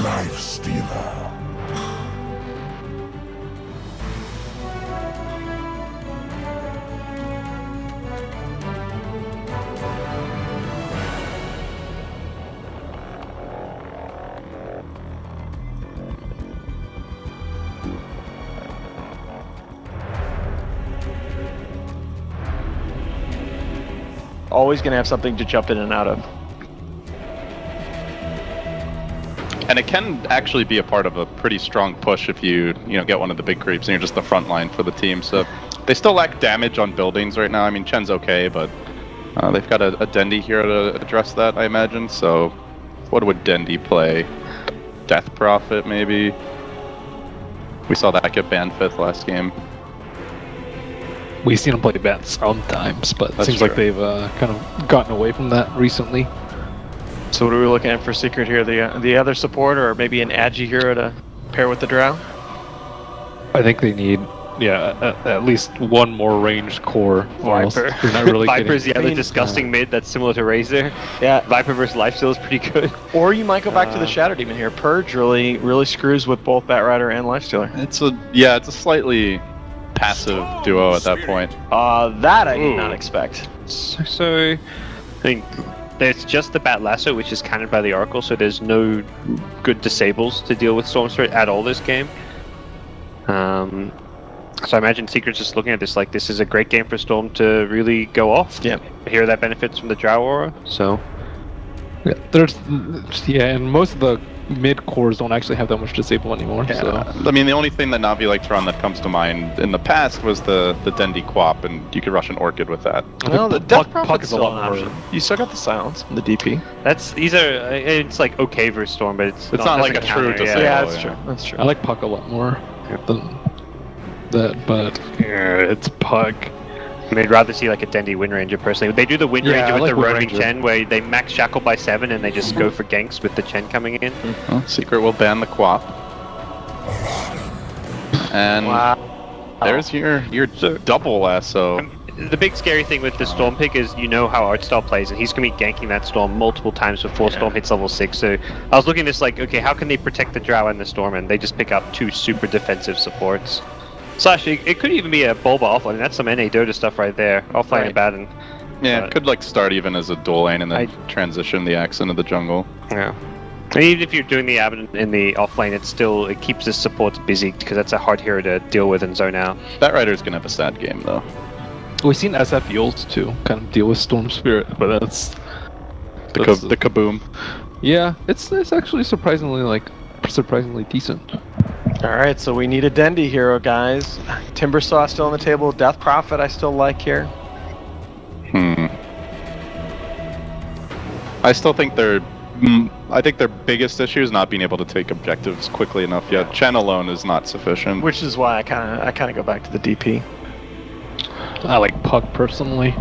Life Stealer. Always going to have something to jump in and out of. And it can actually be a part of a pretty strong push if you get one of the big creeps and you're just the front line for the team. So they still lack damage on buildings right now. I mean, Chen's okay, but they've got a Dendi here to address that, I imagine. So what would Dendi play? Death Prophet, maybe? We saw that get banned 5th last game. We've seen him play bad sometimes, but it seems true. like they've kind of gotten away from that recently. So what are we looking at for Secret here? The other support, or maybe an Agi hero to pair with the Drow? I think they need, at least one more ranged core. Viper. They're not really Viper's the getting... other disgusting mid that's similar to Razor. Yeah. Viper versus Lifesteal is pretty good. Or you might go back to the Shadow Demon here. Purge really screws with both Batrider and Lifestealer. It's a slightly passive duo at that point. That I did not expect. So, I think there's just the Bat Lasso, which is cannoned by the Oracle, so there's no good disables to deal with Storm Spirit at all this game. So I imagine Secret's just looking at this like this is a great game for Storm to really go off. Yeah. Here that benefits from the Drow Aura, so... Yeah, and most of the mid cores don't actually have that much disable anymore. Yeah. So. I mean, the only thing that Navi liked to run that comes to mind in the past was the Dendi Quap, and you could rush an Orchid with that. No, the Death Prophet's Puck is a still lot an more. option. You still got the silence from the DP. It's like okay versus Storm, but it's not like a doesn't true counter, disable. Yeah, Oh, that's yeah. true. That's true. I like Puck a lot more than that, but it's Puck. And they'd rather see like a Dendi Wind Ranger personally. They do the Wind Yeah, Ranger I with like the Wind roaming Ranger. Chen, where they max Shackle by 7 and they just go for ganks with the Chen coming in. Well, Secret will ban the Quap. And there's your double lasso. The big scary thing with the Storm pick is you know how Artstyle plays, and he's going to be ganking that Storm multiple times before Storm hits level 6. So I was looking at this like, okay, how can they protect the Drow and the Storm? And they just pick up 2 super defensive supports. Slash, it could even be a Bulba offlane. That's some NA Dota stuff right there. Offlane and Batten. Yeah, it could like start even as a dual lane and then transition the Axe into the jungle. Yeah. And even if you're doing the Abbot in the offlane, it keeps the supports busy because that's a hard hero to deal with and zone out. Batrider's gonna have a sad game though. We've seen SF Yules too, kind of deal with Storm Spirit, but that's The kaboom. yeah, it's actually surprisingly decent. All right, so we need a Dendi hero, guys. Timbersaw still on the table. Death Prophet I still like here. I still think their biggest issue is not being able to take objectives quickly enough yet. Chen alone is not sufficient. Which is why I kind of go back to the DP. I like Puck personally,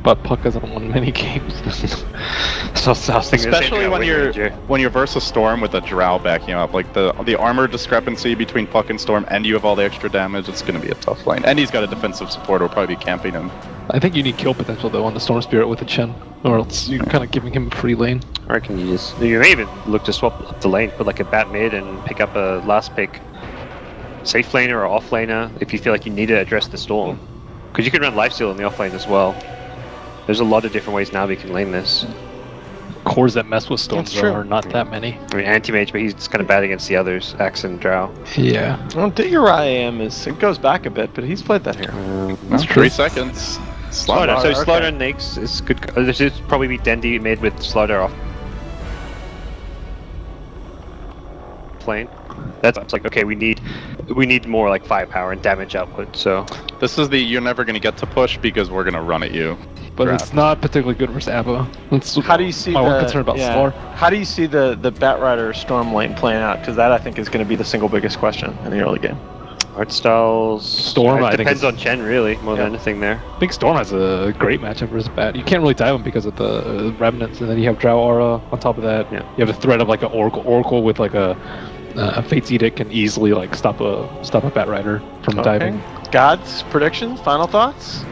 but Puck hasn't won many games. So I was thinking the same Especially thing when about Wind Ranger. you're versus Storm with a Drow backing up, like the armor discrepancy between Puck and Storm, and you have all the extra damage. It's going to be a tough lane, and he's got a defensive support who'll probably be camping him. I think you need kill potential though on the Storm Spirit with a Chen, or else you're kind of giving him a free lane. I reckon you may even look to swap up the lane, put like a bat mid and pick up a last pick safe laner or off laner if you feel like you need to address the Storm. Because you can run lifesteal in the off lane as well. There's a lot of different ways Navi can lane this. Cores that mess with Storms That's true. are not that many. I mean, anti-mage, but he's just kind of bad against the others, Axe and Drow. Yeah. Well, Digger it goes back a bit, but he's played that here. That's 3 seconds. Slaughter. So okay. Slaughter and Nakes is good. This should probably be Dendi made with Slaughter off plane. That's like, okay, we need more like firepower and damage output. So This is you're never going to get to push because we're going to run at you. But Draft. it's not particularly good versus Abba. That's How do you see my one concern about Slaughter. How do you see the Batrider Storm lane playing out? Because that I think is going to be the single biggest question in the early game. art styles. Storm, I think depends it's- on Chen really more than anything there. I think Storm has a great matchup versus Bat. You can't really dive him because of the Remnants, and then you have Drow Aura on top of that. Yeah. You have the threat of like an Oracle with like a Fate's Edict can easily like stop a Batrider from diving. God's predictions, final thoughts?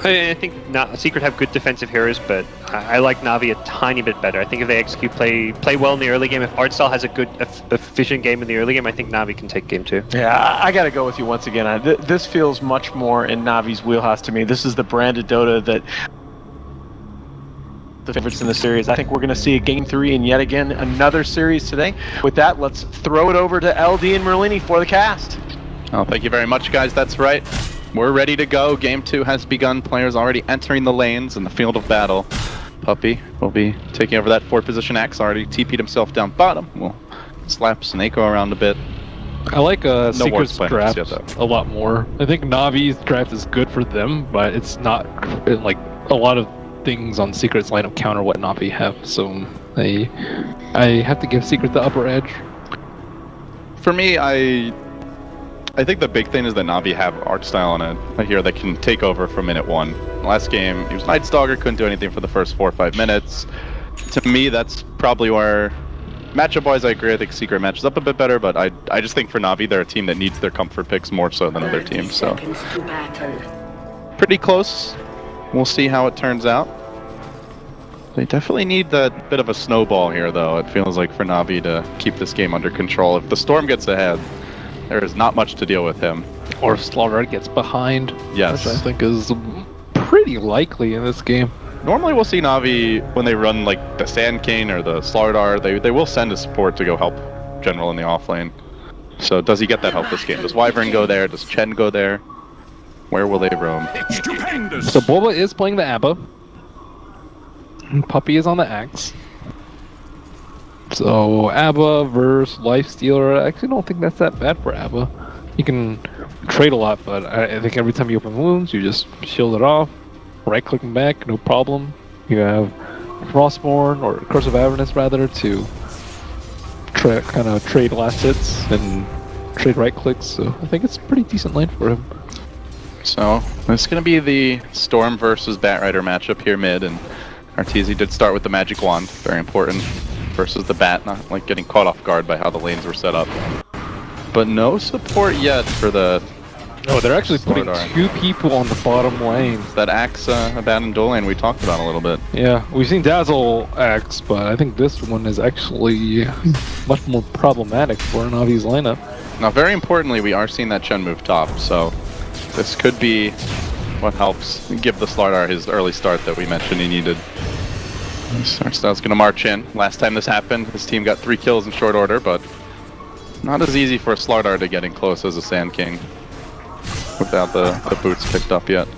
I think Secret have good defensive heroes, but I like Navi a tiny bit better. I think if they execute play well in the early game, if Artstyle has a good efficient game in the early game, I think Navi can take game 2. Yeah, I gotta go with you once again. This feels much more in Navi's wheelhouse to me. This is the branded Dota that the favorites in the series. I think we're gonna see a game 3 and yet again another series today. With that, let's throw it over to LD and Merlini for the cast. Oh, thank you very much, guys. That's right. We're ready to go. Game 2 has begun. Players already entering the lanes in the field of battle. Puppy will be taking over that 4th position. Axe already TP'd himself down bottom. We'll slap Snako around a bit. I like Secret's plans draft yet, a lot more. I think Navi's draft is good for them, but it's not like a lot of things on Secret's lineup counter what Navi have. So I have to give Secret the upper edge. For me, I think the big thing is that Navi have Artstyle on a hero that can take over from minute 1. Last game, he was Night Stalker, couldn't do anything for the first 4 or 5 minutes. To me, that's probably where matchup-wise, I agree. I think Secret matches up a bit better, but I just think for Navi, they're a team that needs their comfort picks more so than other teams. So pretty close. We'll see how it turns out. They definitely need that bit of a snowball here, though. It feels like for Navi to keep this game under control. If the Storm gets ahead, there is not much to deal with him. Or if Slaughter gets behind. Yes. Which I think is pretty likely in this game. Normally we'll see Navi, when they run like the Sand King or the Slardar, they will send a support to go help General in the offlane. So does he get that help this game? Does Wyvern go there? Does Chen go there? Where will they roam? Stupendous! So Boba is playing the Abba. And Puppy is on the Axe. So Abba versus Lifestealer, I actually don't think that's that bad for Abba. You can trade a lot, but I think every time you open wounds, you just shield it off, right-clicking back, no problem. You have Frostborn, or Curse of Avernus rather, to kind of trade last hits and trade right-clicks, so I think it's a pretty decent lane for him. So it's going to be the Storm versus Batrider matchup here mid, and Arteezy did start with the Magic Wand, very important. Versus the Bat, not like getting caught off guard by how the lanes were set up. But no support yet for the... No, they're actually putting Slardar. 2 people on the bottom lane. That Axe abandoned dual lane we talked about a little bit. Yeah, we've seen Dazzle Axe, but I think this one is actually much more problematic for Navi's lineup. Now, very importantly, we are seeing that Chen move top, so this could be what helps give the Slardar his early start that we mentioned he needed. Artstyle's gonna march in. Last time this happened, his team got 3 kills in short order, but not as easy for a Slardar to get in close as a Sand King without the boots picked up yet.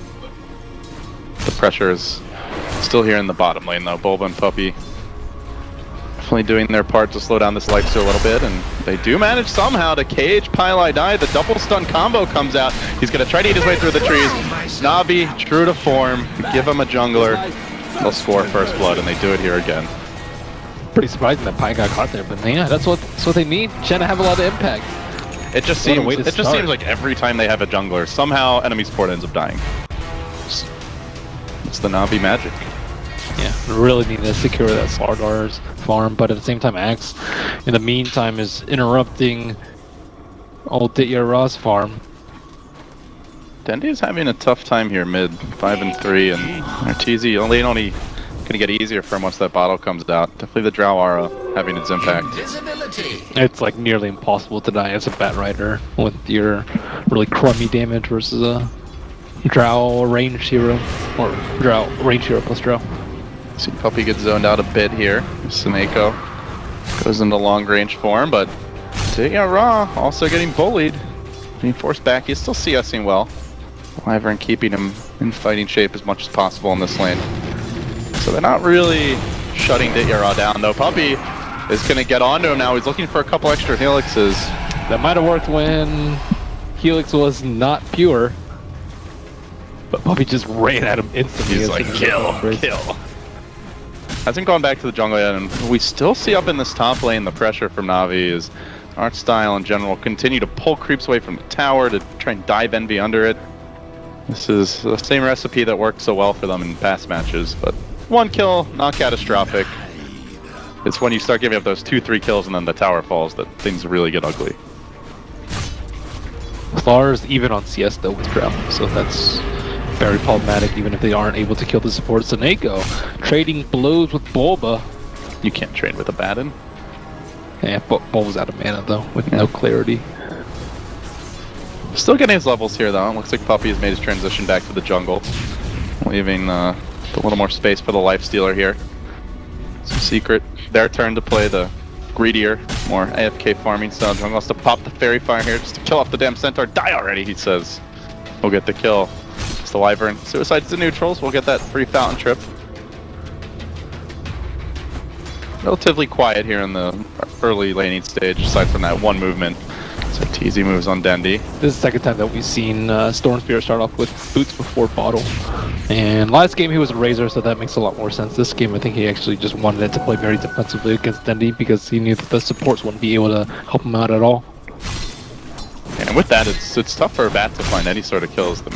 The pressure is still here in the bottom lane though. Bulba and Puppy definitely doing their part to slow down this lifesteal a little bit, and they do manage somehow to cage Pylai Die. The double stun combo comes out. He's gonna try to eat his way through the trees. Navi, true to form, give him a jungler. They'll score first blood, and they do it here again. Pretty surprising that Pi got caught there, but yeah, that's what they need. Chen to have a lot of impact. It just What a seems way to just start. seems like every time they have a jungler, somehow enemy support ends up dying. It's the Navi magic. Yeah, really need to secure that Slardar's farm, but at the same time, Axe, in the meantime, is interrupting old Ditya farm. Dendi is having a tough time here mid, 5 and 3, and Arteezy only gonna get easier for him once that bottle comes out. Definitely the Drow Aura having its impact. It's like nearly impossible to die as a Batrider with your really crummy damage versus a Drow ranged hero, or Drow ranged hero plus Drow. See Puppy gets zoned out a bit here. Snako goes into long range form, but Ditya also getting bullied. Being forced back, he's still CSing well. Wyvern keeping him in fighting shape as much as possible in this lane. So they're not really shutting Ditya down, though. Puppy is going to get onto him now. He's looking for a couple extra helixes. That might have worked when Helix was not pure, but Puppy just ran at him instantly. He's like, kill. Hasn't gone back to the jungle yet, and we still see up in this top lane the pressure from Navi is Artstyle in general continue to pull creeps away from the tower to try and dive Envy under it. This is the same recipe that worked so well for them in past matches, but 1 kill, not catastrophic. It's when you start giving up those 2-3 kills and then the tower falls that things really get ugly. Lars even on CS though with Drow, so that's very problematic even if they aren't able to kill the support. Seneko trading blows with Bulba. You can't trade with a Batten. Yeah, Bulba's out of mana though, with no clarity. Still getting his levels here though. It looks like Puppey has made his transition back to the jungle, leaving a little more space for the Lifestealer here. Some Secret, their turn to play the greedier, more AFK farming style jungle. Wants to pop the Fairy Fire here just to kill off the damn Centaur. Die already, he says. We'll get the kill. It's the Wyvern. Suicides the neutrals. We'll get that free fountain trip. Relatively quiet here in the early laning stage, aside from that one movement. So TZ moves on Dendi. This is the second time that we've seen Storm Spirit start off with boots before bottle. And last game he was a Razor, so that makes a lot more sense. This game I think he actually just wanted it to play very defensively against Dendi because he knew that the supports wouldn't be able to help him out at all. And with that, it's tough for a Bat to find any sort of kills. The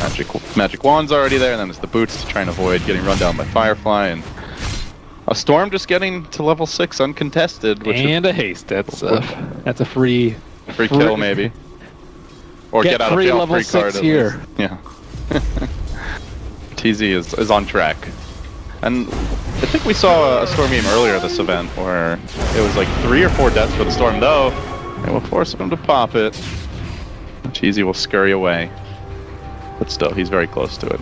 magic wand's already there, and then it's the boots to try and avoid getting run down by Firefly, and a Storm just getting to level 6 uncontested. And a haste. That's a free kill maybe. Or get out of jail level free 6 card here. Yeah. TZ is on track. And I think we saw a Storm game earlier this event where it was like 3 or 4 deaths for the Storm, though it will force him to pop it. TZ will scurry away. But still, he's very close to it.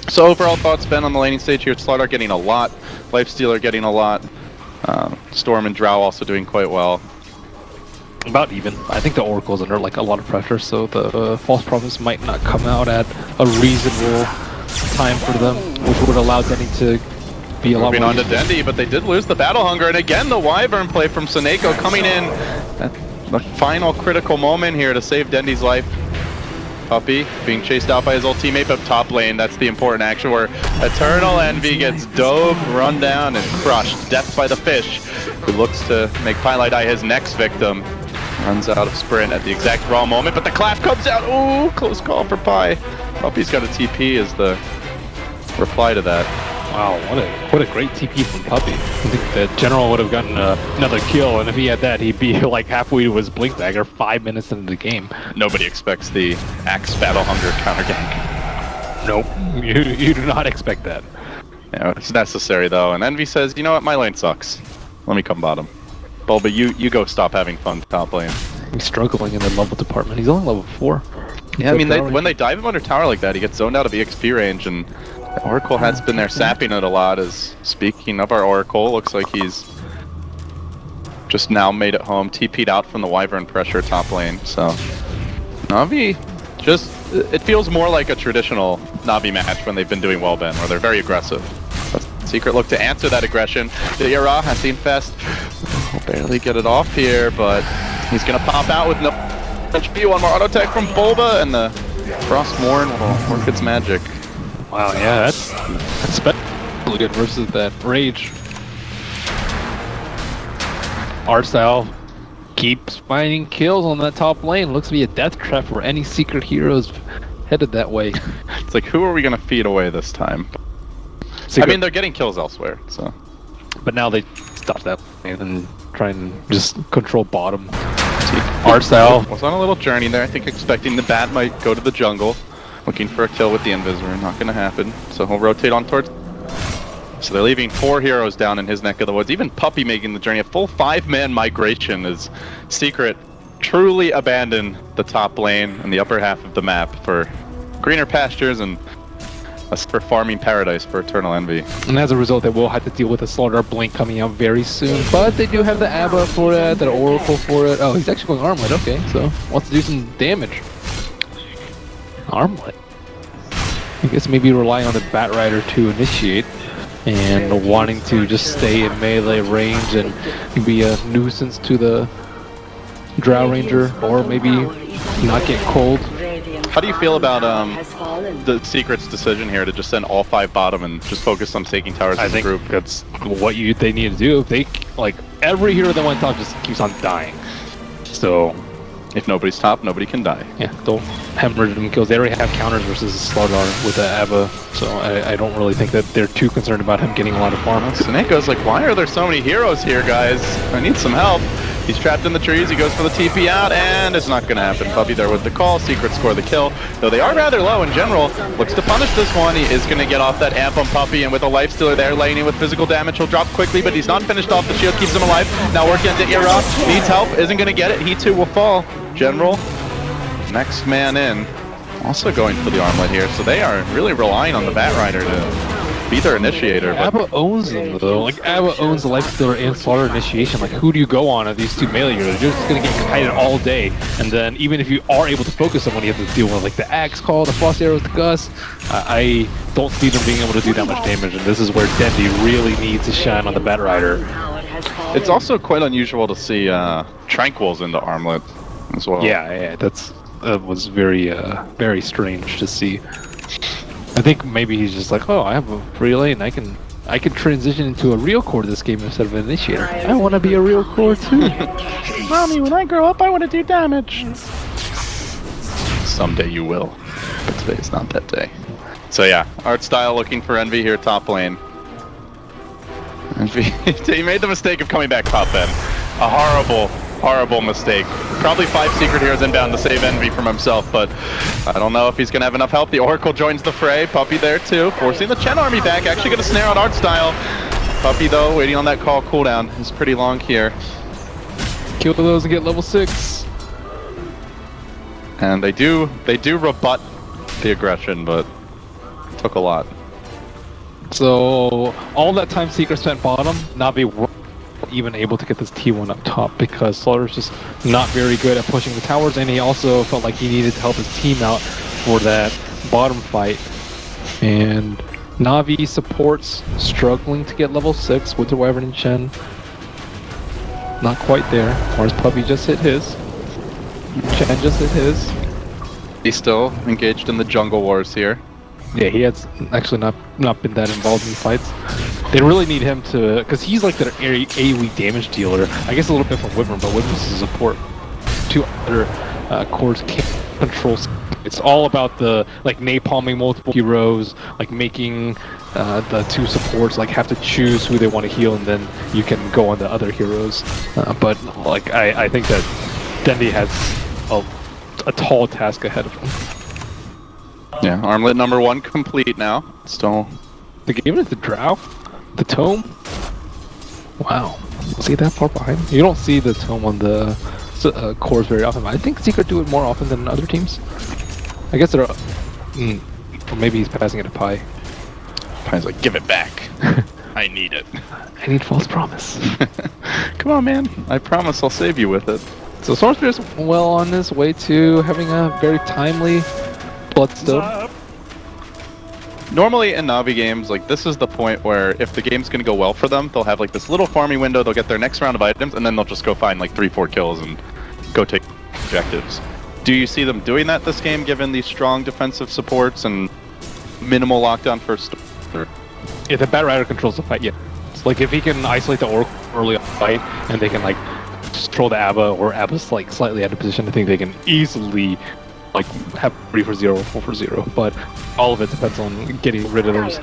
So overall thoughts, Ben, on the laning stage here. Slardar getting a lot. Lifestealer getting a lot. Storm and Drow also doing quite well. About even. I think the Oracle's under like a lot of pressure, so the False Prophets might not come out at a reasonable time for them, which would allow Denny to be a lot Moving more on to Dendi, but they did lose the Battle Hunger, and again the Wyvern play from Seneko coming in at the final critical moment here to save Dendi's life. Puppey being chased out by his old teammate, but top lane, that's the important action where Eternal Envy gets dove, run down, and crushed. Death by the Fish, who looks to make Pylite Eye his next victim. Runs out of sprint at the exact wrong moment, but the clap comes out. Ooh, close call for Pi. Puppey's got a TP as the reply to that. Wow, what a great TP from Puppey. I think the General would have gotten another kill, and if he had that, he'd be like halfway to his Blink Dagger 5 minutes into the game. Nobody expects the Axe Battle Hunger counter gank. Nope, you do not expect that. Yeah, it's necessary though, and Envy says, you know what, my lane sucks. Let me come bottom. Bulba, you go stop having fun top lane. He's struggling in the level department. He's only level 4. Yeah, I mean, when they dive him under tower like that, he gets zoned out of EXP range, and Oracle has been there sapping it a lot. As speaking of our Oracle, looks like he's just now made it home, TP'd out from the Wyvern pressure top lane. So Navi it feels more like a traditional Navi match when they've been doing well, Ben, where they're very aggressive. But Secret look to answer that aggression. The Ira has seen Fest. Will barely get it off here, but he's gonna pop out with no HP. One more auto attack from Bulba, and the Frostmourne will work its magic. Wow, yeah, that's especially good versus that Rage. Art style keeps finding kills on that top lane. Looks to be a death trap for any Secret heroes headed that way. It's like, who are we gonna feed away this time? Secret. I mean, they're getting kills elsewhere, so. But now they stop that lane and try and just control bottom. Art style was on a little journey there. I think expecting the Bat might go to the jungle, looking for a kill with the Invisor. Not gonna happen. So he'll rotate on towards. So they're leaving 4 heroes down in his neck of the woods. Even Puppey making the journey. A full 5-man migration as Secret truly abandoned the top lane and the upper half of the map for greener pastures and for farming paradise for Eternal Envy. And as a result, they will have to deal with a Slaughter Blink coming out very soon. But they do have the Abba for it, the Oracle for it. Oh, he's actually going Armlet. Okay, so wants to do some damage. Armlet. I guess maybe relying on the Batrider to initiate and wanting to just stay in melee range and be a nuisance to the Drow Ranger, or maybe not get cold. How do you feel about the Secret's decision here to just send all 5 bottom and just focus on taking towers as a group? That's what they need to do. If they, like, every hero that went top just keeps on dying. So If nobody's top, nobody can die. Yeah, don't hemorrhage them kills. They already have counters versus Slardar with the Abba, so I don't really think that they're too concerned about him getting a lot of farm. Seneco's like, why are there so many heroes here, guys? I need some help. He's trapped in the trees, he goes for the TP out, and it's not going to happen. Puppy there with the call, Secret score the kill. Though they are rather low in general, looks to punish this one. He is going to get off that amp on Puppy, and with a life stealer there, laying in with physical damage, he'll drop quickly, but he's not finished off. The shield keeps him alive. Now working on Era, needs help, isn't going to get it. He too will fall. General, next man in. Also going for the armlet here, so they are really relying on the Batrider to be their initiator. But Abba owns them though. Like Abba owns the Lifestealer and Slaughter initiation. Like who do you go on of these two melee heroes? You're just gonna get kited all day. And then even if you are able to focus someone, you have to deal with like the Axe Call, the Frost Arrow with the Gus. I don't see them being able to do that much damage, and this is where Dendi really needs to shine on the Batrider. it's also quite unusual to see Tranquils in the armlet as well. Yeah, that was very strange to see. I think maybe he's just like, oh, I have a free lane. I can transition into a real core this game instead of an initiator. I want to be a real core too. Mommy, when I grow up, I want to do damage. Someday you will, but today's not that day. So yeah, art style looking for Envy here top lane. Envy, he made the mistake of coming back top end. A horrible mistake. Probably 5 secret heroes inbound to save Envy from himself, but I don't know if he's gonna have enough help. The Oracle joins the fray. Puppy there too, forcing the Chen army back. Actually gonna snare out art style. Puppy though, waiting on that call cooldown. It's pretty long here. Kill those and get level 6. And they do rebut the aggression, but it took a lot. So all that time Secret spent bottom, Navi weren't even able to get this T1 up top because Slaughter's just not very good at pushing the towers, and he also felt like he needed to help his team out for that bottom fight. And Navi supports struggling to get level 6 with the Wyvern and Chen. Not quite there. Mars Puppy just hit his. Chen just hit his. He's still engaged in the jungle wars here. Yeah, he has actually not been that involved in fights. They really need him to, because he's like their AoE damage dealer. I guess a little bit from Wyvern, but Wyvern's to support 2 other cores can't control. It's all about the like napalming multiple heroes, like making the 2 supports like have to choose who they want to heal, and then you can go on the other heroes. But like I think that Dendi has a tall task ahead of him. Yeah, armlet number 1 complete now. Still. They gave it the Drow? The Tome? Wow. See that far behind? You don't see the Tome on the cores very often. I think Secret do it more often than other teams. I guess they're... or maybe he's passing it to Pi. Pi's like, give it back. I need it. I need false promise. Come on, man. I promise I'll save you with it. So Sorcerer's well on his way to having a very timely Bloodstone. Normally in Navi games, like this is the point where if the game's gonna go well for them, they'll have like this little farming window, they'll get their next round of items, and then they'll just go find like 3-4 kills and go take objectives. Do you see them doing that this game, given these strong defensive supports and minimal lockdown first? Yeah, the Batrider controls the fight, yeah. It's like if he can isolate the Oracle early on the fight, and they can like control the Abba, or Abba's like slightly out of position, I think they can easily like have 3 for 0 or 4 for 0, but all of it depends on getting rid of those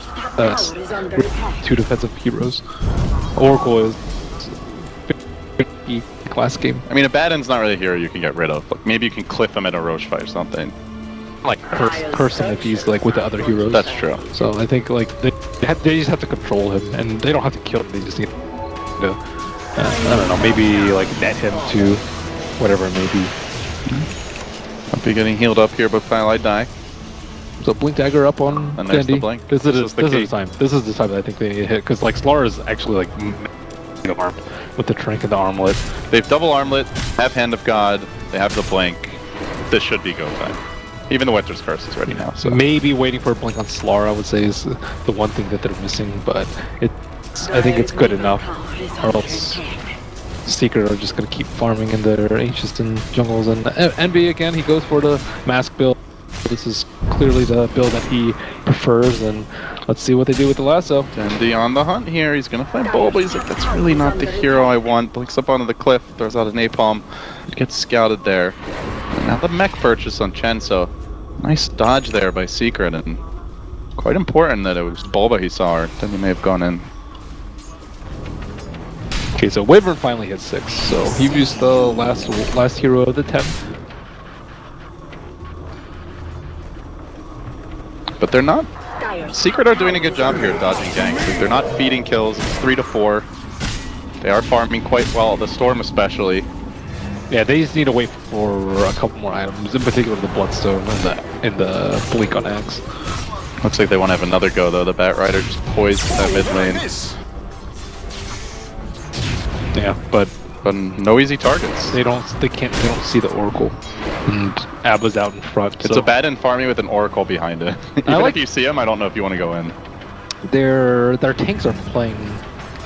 2 defensive heroes. Oracle is a class game. I mean, a Baden's not really a hero you can get rid of. Like maybe you can cliff him in a Roche fight or something. Like curse him if he's like with the other heroes. That's true. So I think like they just have to control him, and they don't have to kill him. They just need to I don't know, maybe like net him to whatever it may be. I'll be getting healed up here, but finally I die. So Blink Dagger up on And there's Dendi. the Blink. This is the time. This is the time that I think they need to hit, because like Slar is actually like armed with the Trank and the Armlet. They've double armlet, have Hand of God, they have the Blink. This should be go time. Even the Winter's Curse is ready now. So Maybe waiting for a Blink on Slar, I would say, is the one thing that they're missing, but I think it's good enough, or else Secret are just going to keep farming in their ancients and jungles. And Envy, again, he goes for the mask build. This is clearly the build that he prefers, and let's see what they do with the lasso. Dendi on the hunt here. He's going to find Bull, but he's like, that's really not the hero I want. Blinks up onto the cliff, throws out a napalm. Gets scouted there. And now the mech purchase on Chen, so nice dodge there by Secret, and quite important that it was Bulba he saw, or then he may have gone in. Okay, so Wyvern finally hit 6, so he used the last hero of the 10. But they're not... Secret are doing a good job here dodging ganks. Like, they're not feeding kills. It's 3 to 4. They are farming quite well, the Storm especially. Yeah, they just need to wait for a couple more items, in particular the Bloodstone and the Blink on Axe. Looks like they want to have another go though. The Bat Rider just poised that mid lane. Yeah, but no easy targets. they don't see the Oracle. And Abba's out in front. It's so a bad in farming with an Oracle behind it. Even if you see him, I don't know if you want to go in. their tanks are playing.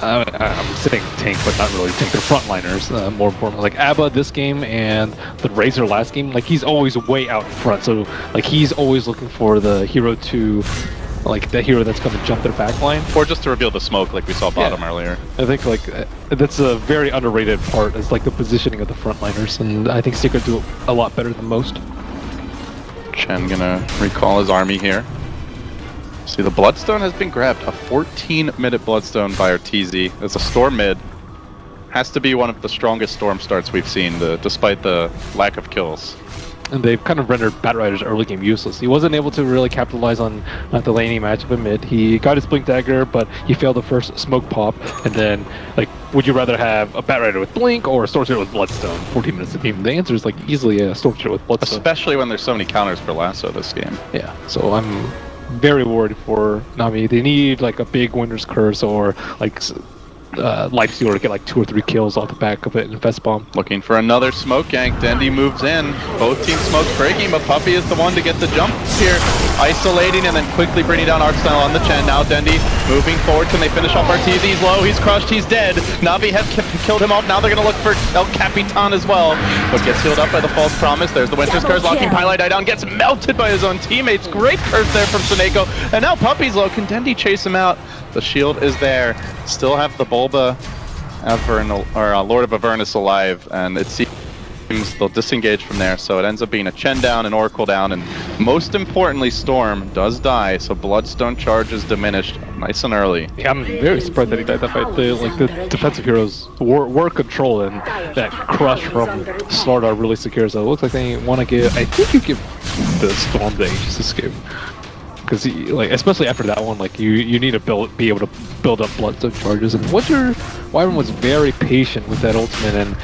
I'm saying tank, but not really tank. They're frontliners, more importantly. Like Abba this game and the Razor last game, like he's always way out in front. So like he's always looking for the hero to, like the hero that's going to jump their back line. Or just to reveal the smoke like we saw bottom earlier. I think like that's a very underrated part, is like the positioning of the frontliners, and I think Secret do it a lot better than most. Chen gonna recall his army here. See, the Bloodstone has been grabbed. A 14-minute Bloodstone by Arteezy. It's a Storm mid. Has to be one of the strongest Storm starts we've seen, despite the lack of kills. And they've kind of rendered Batrider's early game useless. He wasn't able to really capitalize on the laning matchup in mid. He got his Blink Dagger, but he failed the first smoke pop. And then, like, would you rather have a Batrider with Blink or a Stormtrooper with Bloodstone? 14 minutes of game. The answer is like easily a Stormtrooper with Bloodstone. Especially when there's so many counters for Lasso this game. Yeah, so I'm very worried for Navi. They need like a big Winter's Curse or like Lifestealer to get like 2 or 3 kills off the back of it in Fest Bomb. Looking for another smoke gank. Dendy moves in. Both teams smoke breaking, but Puppey is the one to get the jump here. Isolating and then quickly bringing down Artstyle on the Chen. Now Dendy moving forward. Can they finish off Arteezy? He's low. He's crushed. He's dead. Navi have killed him off. Now they're going to look for El Capitan as well. But gets healed up by the False Promise. There's the Winter's Curse. Locking Pylite Eye down. Gets melted by his own teammates. Great curse there from Suneko. And now Puppey's low. Can Dendy chase him out? The shield is there. Still have the Bulba Lord of Avernus alive, and it seems they'll disengage from there, so it ends up being a Chen down, an Oracle down, and most importantly, Storm does die, so Bloodstone charge is diminished nice and early. Yeah, I'm very surprised that he died that fight. The defensive heroes were controlled, and that crush from Slardar really secures. So it looks like they want to give. I think you give the Storm the Aegis escape. Because like, especially after that one, like you need to be able to build up Bloodstone charges. And Wyvern was very patient with that ultimate, and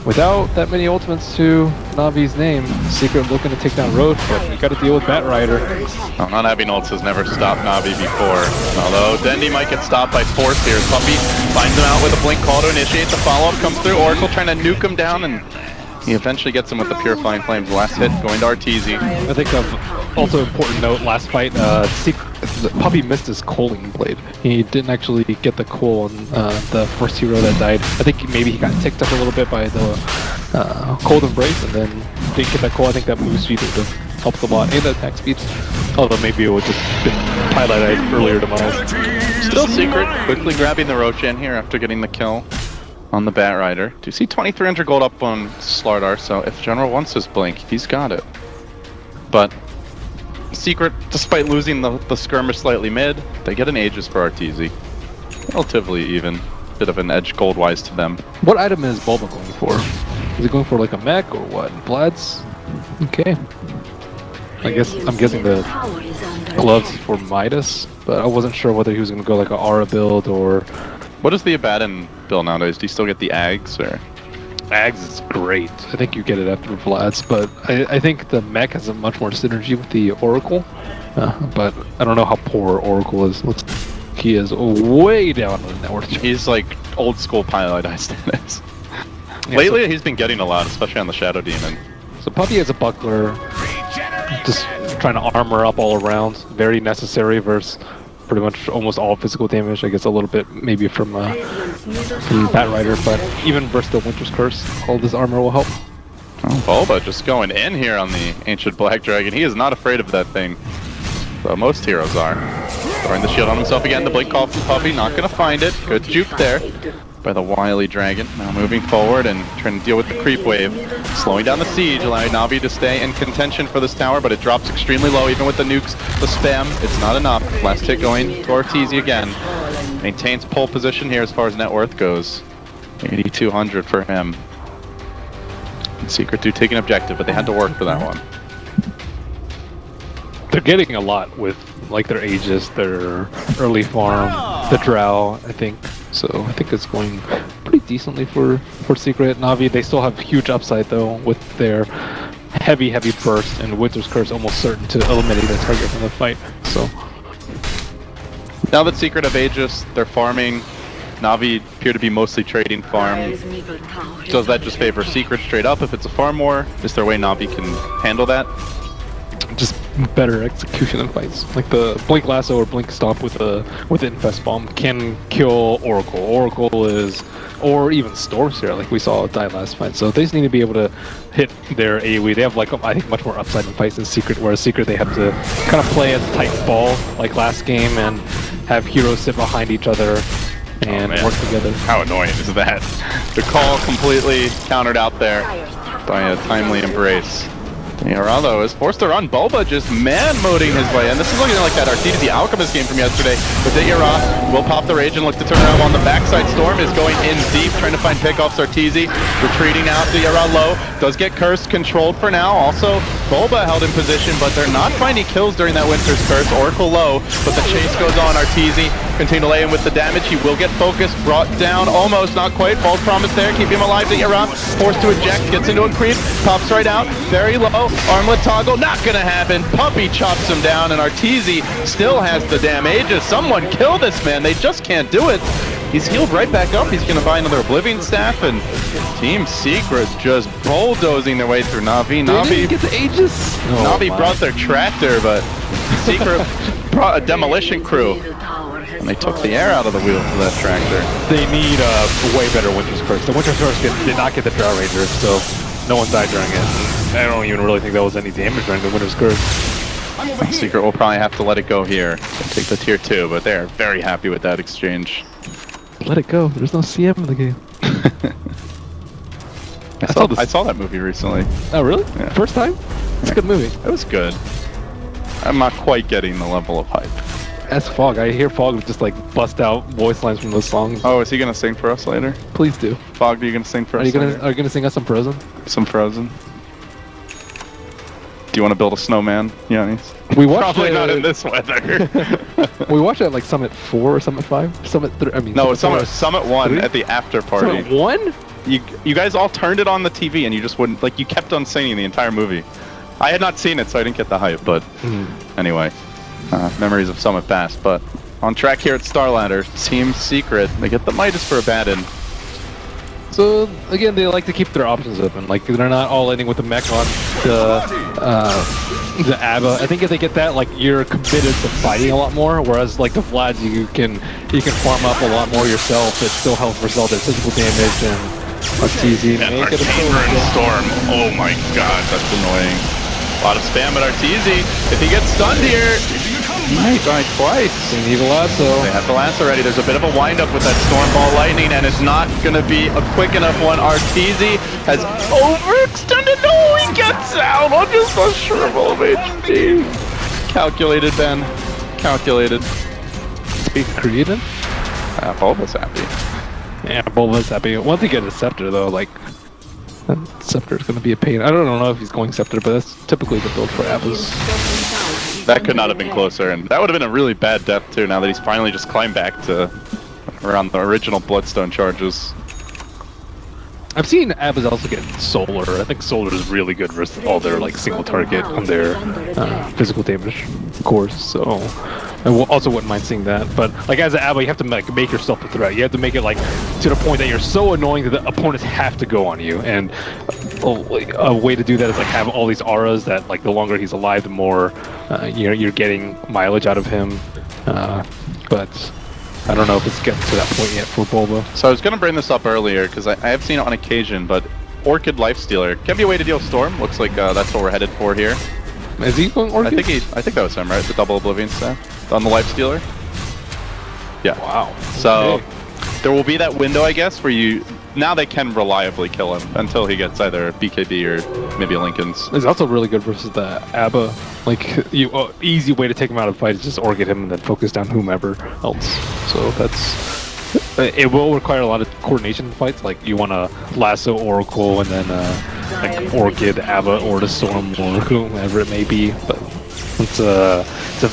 without that many ultimates to Navi's name, Secret looking to take down Roche, but you got to deal with Bat Rider. No, not having ults has never stopped Navi before. Although Dendy might get stopped by force here. Puppey finds him out with a blink call to initiate the follow-up. Comes through. Oracle trying to nuke him down, and he eventually gets him with the Purifying Flames. Last hit going to Arteezy. I think also important note, last fight, Puppey missed his Coaling Blade. He didn't actually get the coal on the first hero that died. I think maybe he got ticked up a little bit by the Cold Embrace, and then didn't get that coal. I think that move speed would have helped a lot, and the attack speed. Although maybe it would just been highlighted earlier demise. Still Secret, quickly grabbing the Roche in here after getting the kill on the Bat Rider. Do you see 2,300 gold up on Slardar, so if General wants his blink, he's got it. But Secret, despite losing the skirmish slightly mid, they get an Aegis for Arteezy. Relatively even. Bit of an edge gold-wise to them. What item is Bulba going for? Is he going for like a mech or what? Vlad's? Okay. I'm guessing the gloves for Midas, but I wasn't sure whether he was going to go like a Aura build or... What is the Abaddon build nowadays? Do you still get the Ags, or...? Ags is great. I think you get it after Vlad's, but I think the mech has a much more synergy with the Oracle. But I don't know how poor Oracle is. He is way down on the network. He's like old school Pylite Eye status. Yeah, Lately he's been getting a lot, especially on the Shadow Demon. So Puppey has a buckler, just trying to armor up all around. Very necessary versus pretty much almost all physical damage. I guess a little bit maybe from Bat Rider, but even versus the Winter's Curse, all this armor will help. Oh, Bulba just going in here on the Ancient Black Dragon. He is not afraid of that thing. Though most heroes are. Throwing the shield on himself again. The blink call from Puppey, not going to find it. Good juke there. by the wily dragon. Now moving forward and trying to deal with the creep wave. Slowing down the siege, allowing Navi to stay in contention for this tower, but it drops extremely low, even with the nukes, the spam. It's not enough. Last hit going to Ortiz again. Maintains pole position here as far as net worth goes. 8,200 for him. And Secret do take an objective, but they had to work for that one. They're getting a lot with like their Aegis, their early farm, the Drow, I think. So I think it's going pretty decently for Secret. Navi, they still have huge upside though with their heavy burst, and Winter's Curse almost certain to eliminate the target from the fight. So now that Secret have Aegis, they're farming. Navi appear to be mostly trading farm. Does that just favor Secret straight up if it's a farm war? Is there a way Navi can handle that? just better execution in fights. Like the Blink Lasso or Blink Stomp with the Infest Bomb can kill Oracle. Oracle is, or even Stormseer, like we saw die last fight. So they just need to be able to hit their AoE. They have like I think much more upside in fights than Secret, whereas Secret they have to kind of play as a tight ball like last game and have heroes sit behind each other and work together. How annoying is that? The call completely countered out there by a timely embrace. Aralo is forced to run. Bulba just man-moding his way in. This is looking like that Arteezy Alchemist game from yesterday. But Yara will pop the rage and look to turn around on the backside. Storm is going in deep, trying to find pickoffs. Arteezy retreating out. Yara low. Does get cursed, controlled for now. Also, Bulba held in position, but they're not finding kills during that Winter's Curse. Oracle low, but the chase goes on. Arteezy continue to lay in with the damage. He will get focused, brought down, almost, not quite. False promise there, keep him alive. Yara forced to eject, gets into a creep, pops right out, very low. Armlet toggle, not gonna happen. Puppy chops him down, and Arteezy still has the damage. Someone kill this man, they just can't do it. He's healed right back up. He's gonna buy another Oblivion Staff, and Team Secret just bulldozing their way through Navi. Navi get the Aegis. Navi brought their tractor, but Secret brought a demolition crew. And they took the air out of the wheel for that tractor. They need a way better Winter's Curse. The Winter's Curse did not get the Drow Ranger, so no one died during it. I don't even really think that was any damage during the Winter's Curse. Secret will probably have to let it go here. They'll take the tier 2, but they're very happy with that exchange. Let it go. There's no CM in the game. I saw that movie recently. Oh, really? Yeah. First time? It's a good movie. It was good. I'm not quite getting the level of hype. That's Fog. I hear Fog just like bust out voice lines from those songs. Oh, is he gonna sing for us later? Please do. Fog, are you gonna sing for us? Are you gonna sing us some Frozen? Some Frozen. Do you want to build a snowman, Yannis? We watched Probably not in this weather. We watched it at like Summit 4 or Summit 5? Summit 3, I mean... No, Summit 1 at the after party. Summit 1? You guys all turned it on the TV and you just wouldn't, like, you kept on singing the entire movie. I had not seen it, so I didn't get the hype, but anyway. Memories of Summit Pass, but on track here at Starladder, Team Secret, they get the Midas for a bad in. So again, they like to keep their options open. Like they're not all ending with the mech on the ABBA. I think if they get that, like you're committed to fighting a lot more. Whereas like the Vlads, you can farm up a lot more yourself. It still helps resolve their physical damage and Arteezy. And Arcane Storm. Oh my god, that's annoying. A lot of spam at Arteezy. If he gets stunned here, he might die twice. They need a lasso. They have the lasso ready. There's a bit of a wind-up with that Storm Ball Lightning, and it's not going to be a quick enough one. Arteezy has overextended. No, he gets out on just a shrivel of HP. Calculated, Ben. Calculated. Speak creative. Bulba's happy. Yeah, Bulba's happy. Once he gets a Scepter, though, like... Scepter's going to be a pain. I don't know if he's going Scepter, but that's typically the build for Apples. That could not have been closer, and that would have been a really bad death too, now that he's finally just climbed back to around the original Bloodstone charges. I've seen Abas also get Solar. I think Solar is really good versus all their like single target on their physical damage, of course. So I also wouldn't mind seeing that. But like as an Abba, you have to make yourself a threat. You have to make it like to the point that you're so annoying that the opponents have to go on you. And a way to do that is like have all these auras that like the longer he's alive, the more you're getting mileage out of him. But I don't know if it's getting to that point yet for Bulba. So I was going to bring this up earlier, because I have seen it on occasion, but Orchid Lifestealer can be a way to deal Storm. Looks like that's what we're headed for here. Is he going Orchid? I think that was him, right? The double Oblivion Staff on the Lifestealer. Yeah. Wow. So, there will be that window, I guess, where now they can reliably kill him until he gets either BKB or maybe Lincoln's. It's also really good versus the ABBA. Like, easy way to take him out of the fight is just orchid him and then focus down whomever else. So it will require a lot of coordination fights. Like, you want to lasso Oracle and then like orchid, ABBA, or the Storm, or whomever it may be. But it's a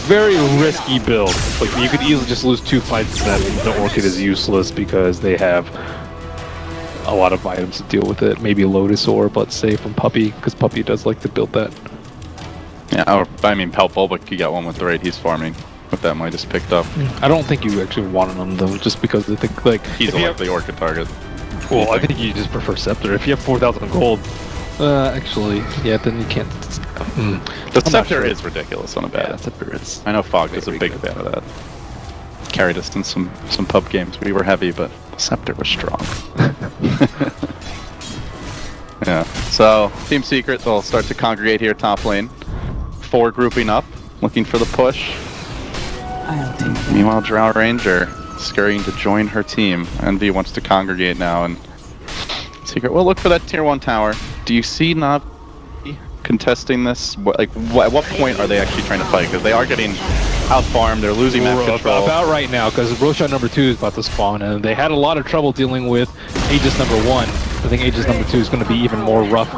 very risky build. Like, you could easily just lose 2 fights and then the orchid is useless because they have a lot of items to deal with it. Maybe Lotus Orb, let's say, from Puppy, because Puppy does like to build that. Yeah, or, I mean, Pelt Bulbik, you got one with the raid he's farming. With that Midas picked up. I don't think you actually wanted him though, just because I think like he's a likely orchid target. Well, I think you just prefer Scepter. If you have 4,000 gold, actually, yeah, then you can't. The Scepter is ridiculous on a bad. Yeah, Scepter is. I know Fog is a big fan of that. Carried us in some pub games. We were heavy, but Scepter was strong. Yeah. So Team Secret, they'll start to congregate here top lane. 4 grouping up, looking for the push. Meanwhile, Drow Ranger scurrying to join her team. Envy wants to congregate now, and Secret will look for that tier 1 tower. Do you see Navi contesting this? At what point are they actually trying to fight? Because they are getting out-farmed, they're losing map control. About right now, because Roshan number 2 is about to spawn, and they had a lot of trouble dealing with Aegis number 1. I think Aegis number 2 is going to be even more rough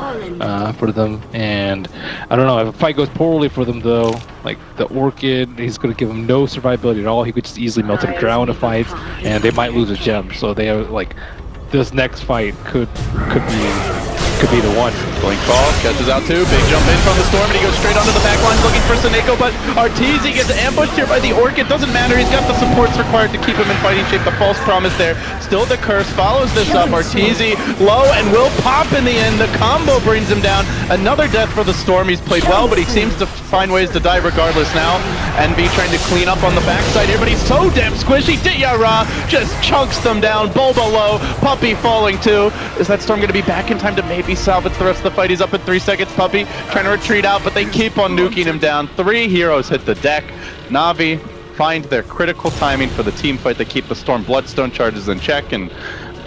for them, and I don't know, if a fight goes poorly for them though, like the Orchid, he's going to give them no survivability at all. He could just easily melt a Drow in a fight, and they might lose a gem, so they have, like, this next fight could be the one. Blink Ball catches out 2, big jump in from the Storm, and he goes straight onto the back lines looking for Seneko, but Arteezy gets ambushed here by the Orchid. Doesn't matter, he's got the supports required to keep him in fighting shape. The false promise there. Still the curse follows this up. Arteezy low and will pop in the end. The combo brings him down. Another death for the Storm. He's played well, but he seems to find ways to die regardless now. Envy trying to clean up on the backside here, but he's so damn squishy. Diyara just chunks them down. Bulba low, Puppy falling too. Is that Storm going to be back in time to maybe salvage the rest of the fight? He's up in 3 seconds. Puppy trying to retreat out, but they keep on nuking him down. 3 heroes hit the deck. Navi find their critical timing for the team fight. They keep the Storm Bloodstone charges in check, and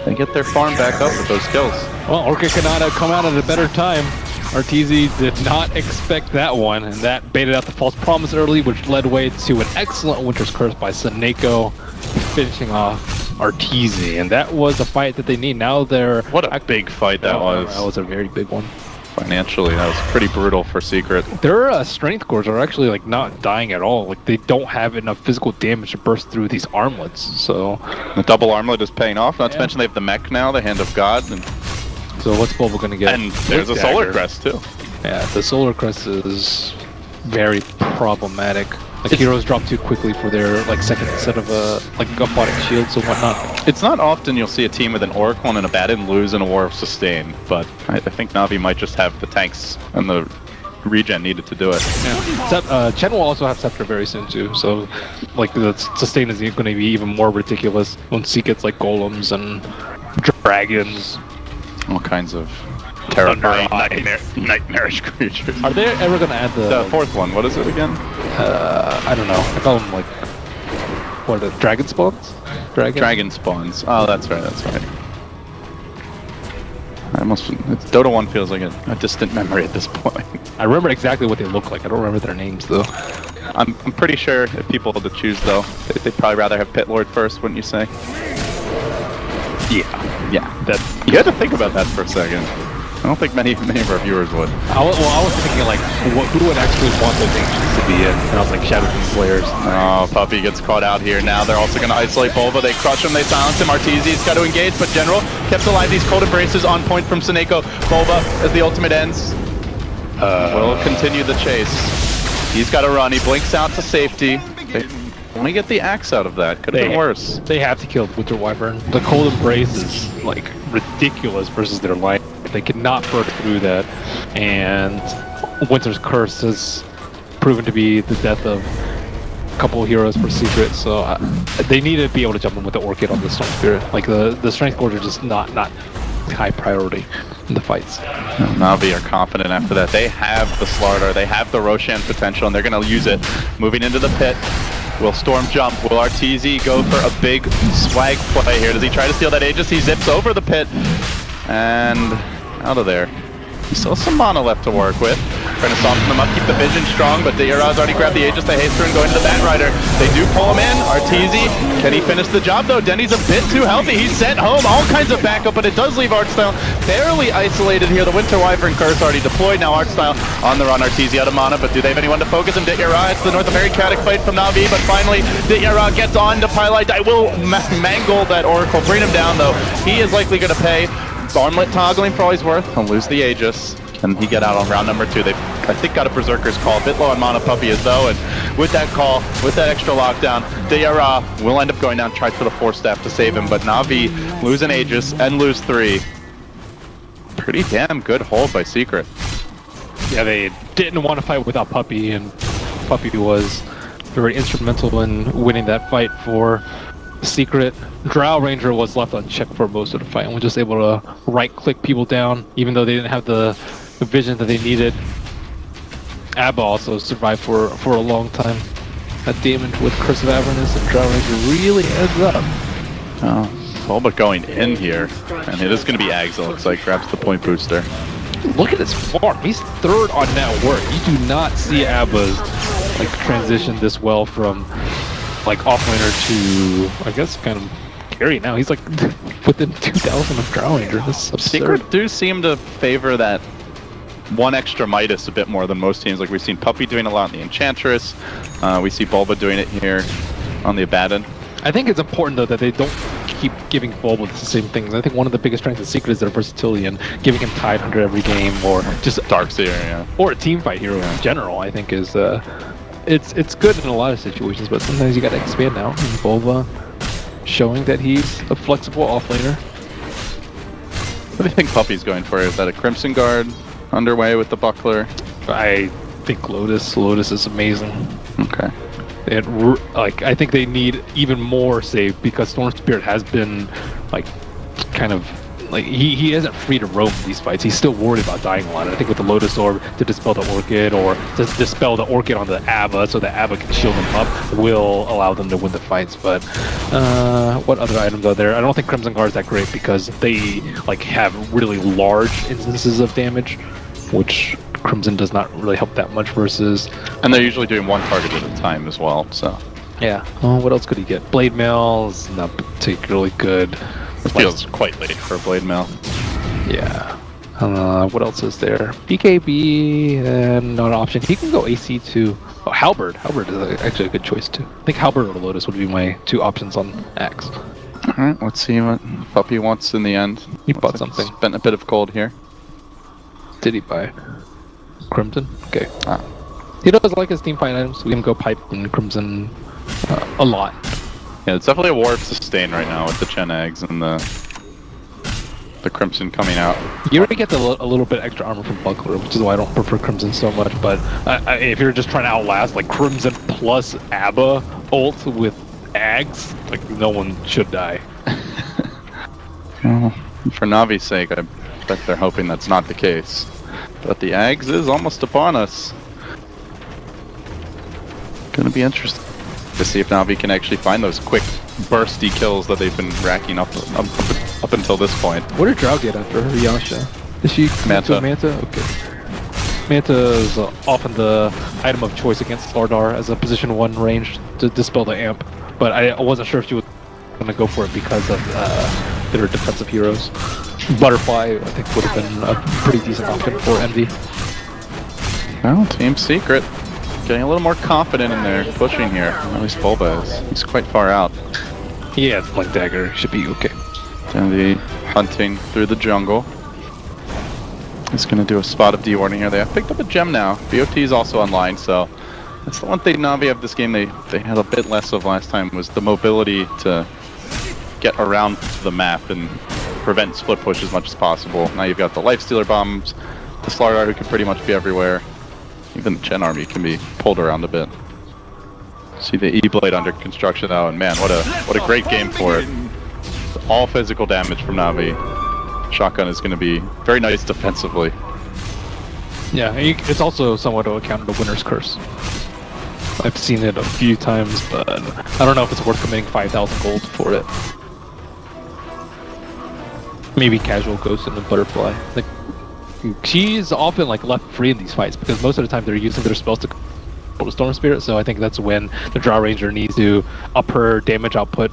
they get their farm back up with those kills. Well, Orchid cannot have come out at a better time. Arteezy did not expect that one, and that baited out the false promise early, which led way to an excellent Winter's Curse by Seneko, finishing off Arteezy, and that was a fight that they need. Now they're... What a big fight that was. That was a very big one. Financially, that was pretty brutal for Secret. Their strength cores are actually like not dying at all. Like, they don't have enough physical damage to burst through these armlets, so... The double armlet is paying off, not to mention they have the mech now, the Hand of God, and... So what's Bulba gonna get? And there's a Solar Crest too. Yeah, the Solar Crest is very problematic. Like, heroes drop too quickly for their like second set of like aquatic shields and whatnot. It's not often you'll see a team with an Oracle and an Abaddon lose in a War of Sustain, but I think Navi might just have the tanks and the regen needed to do it. Yeah. Chen will also have Scepter very soon too, so like the sustain is going to be even more ridiculous once he gets like golems and dragons. All kinds of terrifying nightmarish creatures. Are they ever going to add the 4th one? What is it again? I don't know. I call them like, what are the dragon spawns? Dragon spawns. Oh, that's right. That's right. Dota 1 feels like a distant memory at this point. I remember exactly what they look like. I don't remember their names though. I'm pretty sure if people had to choose though, they'd probably rather have Pit Lord first, wouldn't you say? Yeah. You had to think about that for a second. I don't think many of our viewers would. I was thinking like, who would actually want those ancients to be in? And I was like, Shadow King players. Oh, Puppy gets caught out here now. They're also going to isolate Bulba. They crush him, they silence him. Arteezy's got to engage, but General kept alive. These cold embraces on point from Seneko. Bulba, as the ultimate ends, will continue the chase. He's got to run. He blinks out to safety. They only get the axe out of that. Could have been worse. They have to kill Winter Wyvern. The cold embrace is like ridiculous versus their life. They cannot burst through that, and Winter's Curse has proven to be the death of a couple of heroes for Secret, so they need to be able to jump in with the Orchid on the Storm Spirit. Like, the Strength Cores are just not high priority in the fights. Navi are confident after that. They have the Slardar, they have the Roshan potential, and they're going to use it. Moving into the pit. Will Storm jump? Will RTZ go for a big swag play here? Does he try to steal that Aegis? He zips over the pit and out of there. He still has some mana left to work with. Trying to soften them up, keep the vision strong, but Dayara's already grabbed the Aegis. They haste through and go into the Batrider. They do pull him in. RTZ, can he finish the job though? Denny's a bit too healthy. He's sent home, all kinds of backup, but it does leave Artstyle fairly isolated here. The Winter Wyvern Curse already deployed. Now Artstyle on the run. RTZ out of mana, but do they have anyone to focus him? Dayara, it's the North American chaotic fight from Navi, but finally Dayara gets on to Pylite. I will mangle that Oracle, bring him down though. He is likely going to pay. Armlet toggling for all he's worth. He'll lose the Aegis. Can he get out on round number 2? They've, I think, got a Berserker's call. A bit low on mana Puppy as though, and with that call, with that extra lockdown, Dayara will end up going down, tries for the Force Staff to save him, but Navi lose an Aegis and lose 3. Pretty damn good hold by Secret. Yeah, they didn't want to fight without Puppy, and Puppy was very instrumental in winning that fight for Secret. Drow Ranger was left unchecked for most of the fight and was just able to right-click people down, even though they didn't have the vision that they needed. Abba also survived for a long time. That damage with Curse of Avernus and Drow Ranger really adds up. Oh, all but going in here, and it is going to be Ags, it looks like, grabs the point booster. Look at his farm. He's third on net worth. You do not see Abba's like transition this well from like offlaner to, I guess, kind of carry now. He's like within 2,000 of Drow Ranger. This is absurd. Secret do seem to favor that one extra Midas a bit more than most teams. Like we've seen Puppy doing a lot in the Enchantress. We see Bulba doing it here on the Abaddon. I think it's important though that they don't keep giving Bulba the same things. I think one of the biggest strengths of Secret is their versatility and giving him Tidehunter every game, or just Darkseer, yeah, or a team fight hero in general. I think is it's good in a lot of situations, but sometimes you got to expand now. And Bulba showing that he's a flexible offlaner. What do you think Puppy's going for? Is that a Crimson Guard underway with the Buckler? I think Lotus is amazing. Okay. I think they need even more save because Storm Spirit has been like kind of like he isn't free to roam these fights. He's still worried about dying a lot. I think with the Lotus Orb to dispel the Orchid or to dispel the Orchid on the Abba so that Abba can shield them up will allow them to win the fights. But what other items are there? I don't think Crimson Guard is that great because they like have really large instances of damage, which Crimson does not really help that much versus. And they're usually doing one target at a time as well, so. Yeah. Oh, what else could he get? Blade Mail is not particularly good. It feels quite late for a Blade Mail. Yeah. What else is there? BKB and not an option. He can go AC too. Oh, Halberd. Halberd is actually a good choice too. I think Halberd or Lotus would be my 2 options on Axe. Alright, let's see what Puppy wants in the end. He bought something. Spent a bit of gold here. Did he buy? Crimson? Okay. Ah. He does like his team fight items. We can go Pipe and Crimson a lot. Yeah, it's definitely a war of sustain right now with the Chen Eggs and the Crimson coming out. You already get a little bit extra armor from Buckler, which is why I don't prefer Crimson so much, but if you're just trying to outlast like Crimson plus Abba ult with Ags, like no one should die. Well, for Navi's sake, I bet they're hoping that's not the case. But the Ags is almost upon us. Gonna be interesting to see if Navi can actually find those quick, bursty kills that they've been racking up until this point. What did Drow get after her Yasha? Is she Manta? Manta? Okay. Manta is often the item of choice against Slardar as a position 1 range to dispel the amp, but I wasn't sure if she was going to go for it because of their defensive heroes. Butterfly, I think, would have been a pretty decent option for Envy. Well, Team Secret getting a little more confident in their pushing here. At least Bulba is. He's quite far out. Yeah, Blink Dagger should be okay. Gonna be hunting through the jungle. He's gonna do a spot of de-warding here. They have picked up a gem now. BOT is also online, so that's the one thing Navi have this game they had a bit less of last time was the mobility to get around the map and prevent split push as much as possible. Now you've got the Lifestealer bombs, the Slardar who can pretty much be everywhere. Even the Chen army can be pulled around a bit. See the E-Blade under construction now, and man, what a great game for it. All physical damage from Navi. Shotgun is going to be very nice defensively. Yeah, it's also somewhat of a counter to Winter's Curse. I've seen it a few times, but I don't know if it's worth committing 5,000 gold for it. Maybe casual Ghost and a Butterfly. Like, she's often like left free in these fights because most of the time they're using their spells to control the Storm Spirit. So I think that's when the Drow Ranger needs to up her damage output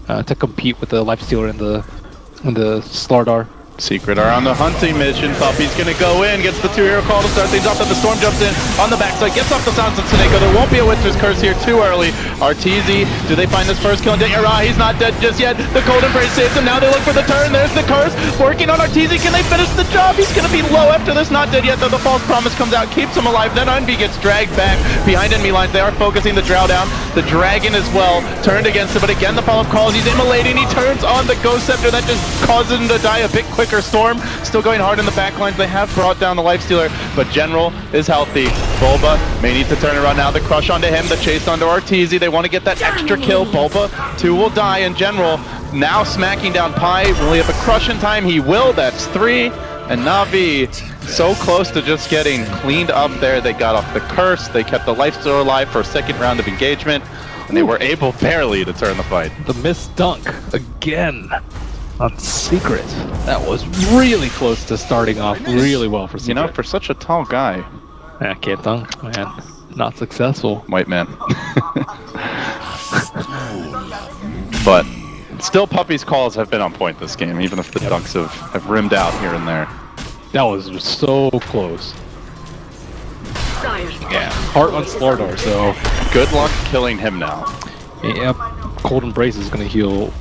to compete with the Lifestealer and the Slardar. Secret are on the hunting mission. Puppy's gonna go in, gets the 2-hero call to start things off, and the Storm jumps in on the backside, gets off the sounds of Seneko. There won't be a Winter's Curse here too early. RTZ, do they find this first kill? He's not dead just yet. The Cold Embrace saves him. Now they look for the turn. There's the curse working on RTZ. Can they finish the job? He's gonna be low after this. Not dead yet, though. The false promise comes out, keeps him alive. Then Envy gets dragged back behind enemy lines. They are focusing the Drow down. The Dragon as well turned against him, but again the follow-up calls. He's immolating. He turns on the Ghost Scepter. That just causes him to die a bit quicker. Storm still going hard in the back lines. They have brought down the Lifestealer, but General is healthy. Bulba may need to turn around now. The crush onto him, the chase onto Arteezy. They want to get that extra kill. Bulba, 2 will die, and General now smacking down Pi. Will he have a crush in time? He will. That's 3. And Navi so close to just getting cleaned up there. They got off the curse. They kept the Lifestealer alive for a second round of engagement, and they were able barely to turn the fight. The missed dunk again on Secret. That was really close to starting off really well for Secret. You know, for such a tall guy. I can't dunk, man. Not successful. White man. But still, Puppy's calls have been on point this game, even if the dunks have rimmed out here and there. That was so close. Yeah, heart on Slardar, so good luck killing him now. Yep, Cold Embrace is going to heal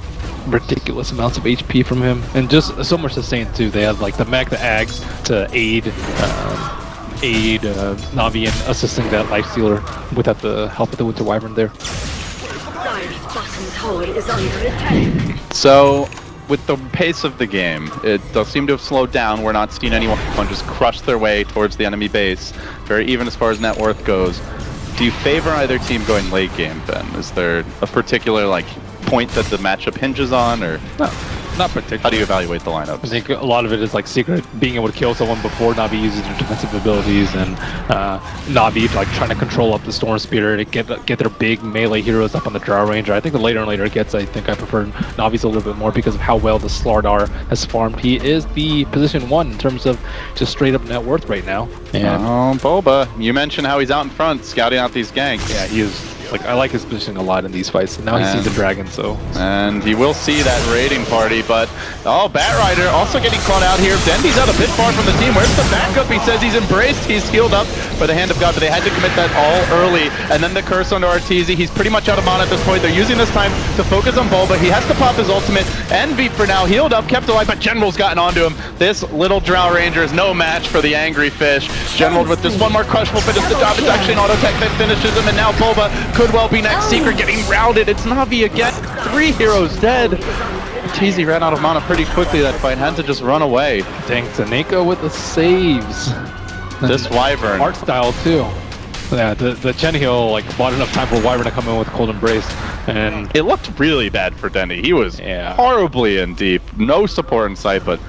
ridiculous amounts of HP from him, and just so much sustain too. They have like the Magna Axe to aid Navi in assisting that Lifestealer without the help of the Winter Wyvern there. So, with the pace of the game, it does seem to have slowed down. We're not seeing anyone just crush their way towards the enemy base. Very even as far as net worth goes. Do you favor either team going late game, Ben? Is there a particular like point that the matchup hinges on, or no, not particularly? How do you evaluate the lineups? I think a lot of it is like Secret being able to kill someone before Navi uses their defensive abilities, and Navi like trying to control up the Storm Spirit and get their big melee heroes up on the Drow Ranger. I think the later and later it gets, I think I prefer Navi's a little bit more because of how well the Slardar has farmed. He is the position 1 in terms of just straight up net worth right now. And Boba, you mentioned how he's out in front scouting out these ganks. Yeah, he is. Like, I like his positioning a lot in these fights. And now he sees the dragon, so. And he will see that raiding party, but Batrider also getting caught out here. Dendy's out a bit far from the team. Where's the backup? He says he's embraced. He's healed up by the hand of God, but they had to commit that all early. And then the curse onto Arteezy. He's pretty much out of mana at this point. They're using this time to focus on Bulba. He has to pop his ultimate. Envy for now, healed up, kept alive, but General's gotten onto him. This little Drow Ranger is no match for the Angry Fish. General with this one more crush will finish the job. It's actually an auto tech that finishes him, and now Bulba could well be next. Secret getting routed. It's Navi again. 3 heroes dead. Teezy ran out of mana pretty quickly that fight. Had to just run away. Dang, Seneko with the saves. This Wyvern. Art style too. Yeah, the Chen heal like bought enough time for Wyvern to come in with Cold Embrace, and it looked really bad for Denny. He was horribly in deep. No support in sight, but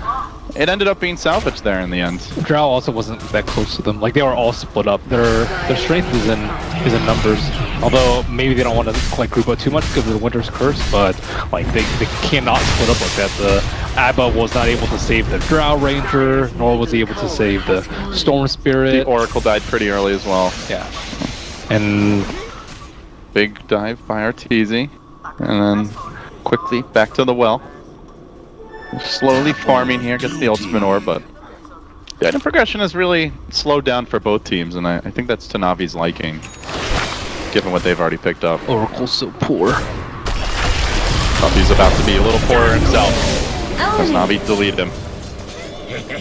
it ended up being salvaged there in the end. Drow also wasn't that close to them. Like, they were all split up. Their strength is in numbers. Although maybe they don't want to like group up too much because of the Winter's Curse, but like they cannot split up like that. The Abba was not able to save the Drow Ranger, nor was he able to save the Storm Spirit. The Oracle died pretty early as well. Yeah. And big dive by Arteezy, and then quickly back to the well. Slowly farming here, gets the ultimate orb, but the item progression has really slowed down for both teams, and I think that's to Navi's liking, given what they've already picked up. Oracle's so poor. Navi's about to be a little poorer himself, because Navi deleted him.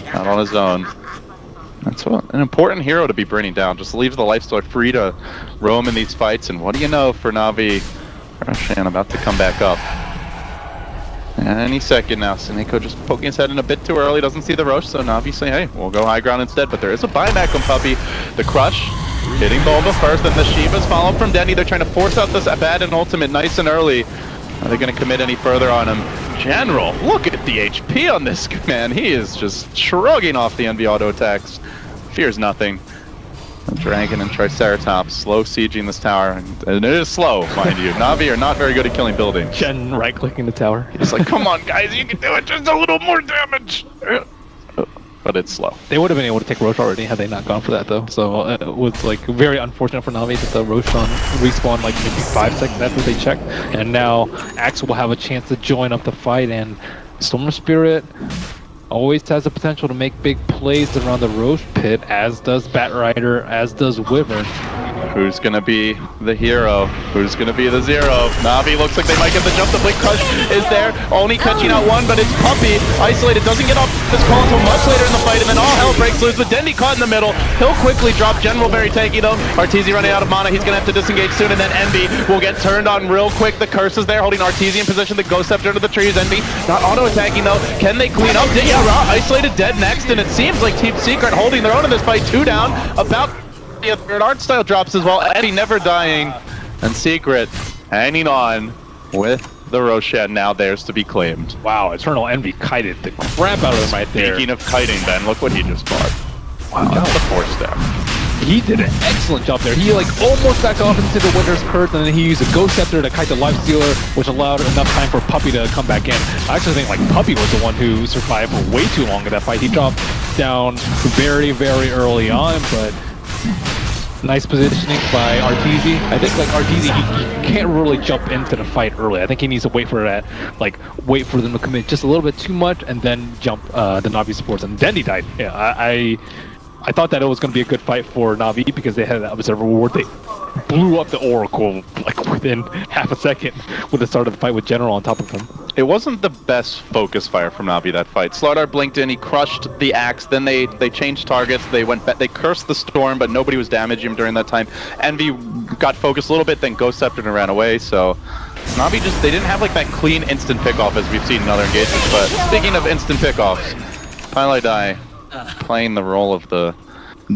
Out on his own. That's an important hero to be bringing down. Just leaves the Lifestealer free to roam in these fights, and what do you know for Navi? Roshan about to come back up. Any second now. Seneko just poking his head in a bit too early, doesn't see the Roche, so Navi say, hey, we'll go high ground instead. But there is a buyback on Puppy. The Crush hitting Bulba first, and the Shivas follow from Denny. They're trying to force out this Abaddon ultimate nice and early. Are they going to commit any further on him? General, look at the HP on this man. He is just shrugging off the envy auto attacks. Fears nothing. Dragon and Triceratops slow sieging this tower, and it is slow, mind you. Navi are not very good at killing buildings. Chen right-clicking the tower. He's like, come on guys, you can do it, just a little more damage! But it's slow. They would have been able to take Roche already had they not gone for that though. So it was like very unfortunate for Navi that the Roshan respawned like maybe 5 seconds after they checked. And now Axe will have a chance to join up the fight, and Storm Spirit always has the potential to make big plays around the Roche pit, as does Batrider, as does Wyvern. Who's gonna be the hero? Who's gonna be the zero? Navi looks like they might get the jump. The Blink Crush is there, only catching out one, but it's Puppey. Isolated, doesn't get off this call until much later in the fight, and then all hell breaks loose with Dendi caught in the middle. He'll quickly drop General very tanky though. Arteezy running out of mana, he's gonna have to disengage soon, and then Envy will get turned on real quick. The curse is there, holding Arteezy in position. The Ghost Scepter into the trees. Envy not auto-attacking though. Can they clean up? Yeah, Isolated dead next, and it seems like Team Secret holding their own in this fight. 2 down, about a third art style drops as well. Eddie never dying, and Secret hanging on with the Roshan, now theirs to be claimed. Wow, Eternal Envy kited the crap out of him right there. Speaking of kiting, Ben, look what he just bought. Wow, that's the 4-step. He did an excellent job there. He like almost backed off into the Winter's Curse, and then he used a Ghost Scepter to kite the Life Stealer, which allowed enough time for Puppey to come back in. I actually think like Puppey was the one who survived for way too long in that fight. He dropped down very, very early on, but nice positioning by Arteezy. I think like Arteezy, he can't really jump into the fight early. I think he needs to wait for that, like wait for them to commit just a little bit too much, and then jump the Navi supports. And then he died. Yeah, I thought that it was going to be a good fight for Navi because they had that Observer Reward. They blew up the Oracle like within half a second with the start of the fight with General on top of him. It wasn't the best focus fire from Navi that fight. Slardar blinked in, he crushed the Axe, then they changed targets, they went back, they cursed the Storm, but nobody was damaging him during that time. Envy got focused a little bit, then Ghost Sceptered and ran away, so Navi they didn't have like that clean instant pickoff as we've seen in other engagements. But speaking of instant pickoffs, Dai playing the role of the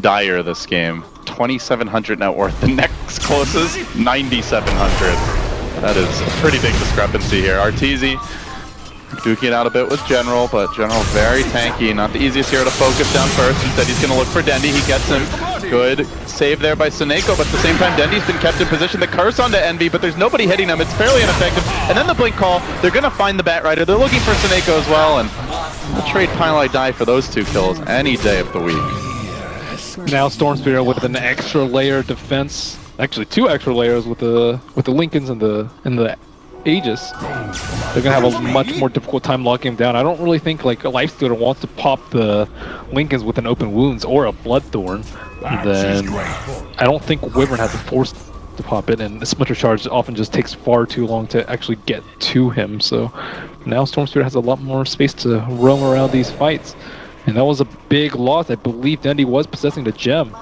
Dyer this game. 2,700 net worth. The next closest, 9,700. That is a pretty big discrepancy here. Arteezy duking it out a bit with General, but General very tanky. Not the easiest hero to focus down first. Instead, he's going to look for Dendi. He gets him. Good save there by Seneko, but at the same time, Dendi's been kept in position. The curse onto Envy, but there's nobody hitting him. It's fairly ineffective. And then the blink call. They're going to find the Batrider. They're looking for Seneko as well, and we'll trade Dai for those 2 kills any day of the week. Now Storm Spirit with an extra layer of defense, actually 2 extra layers with the Lincolns and the Aegis. They're gonna have a much more difficult time locking him down. I don't really think like a Life Stealer wants to pop the Lincolns with an open wounds or a Bloodthorn. Then I don't think Wyvern has the force to pop it, and the Splinter Charge often just takes far too long to actually get to him. So now Storm Spirit has a lot more space to roam around these fights. And that was a big loss. I believe Dendi was possessing the gem.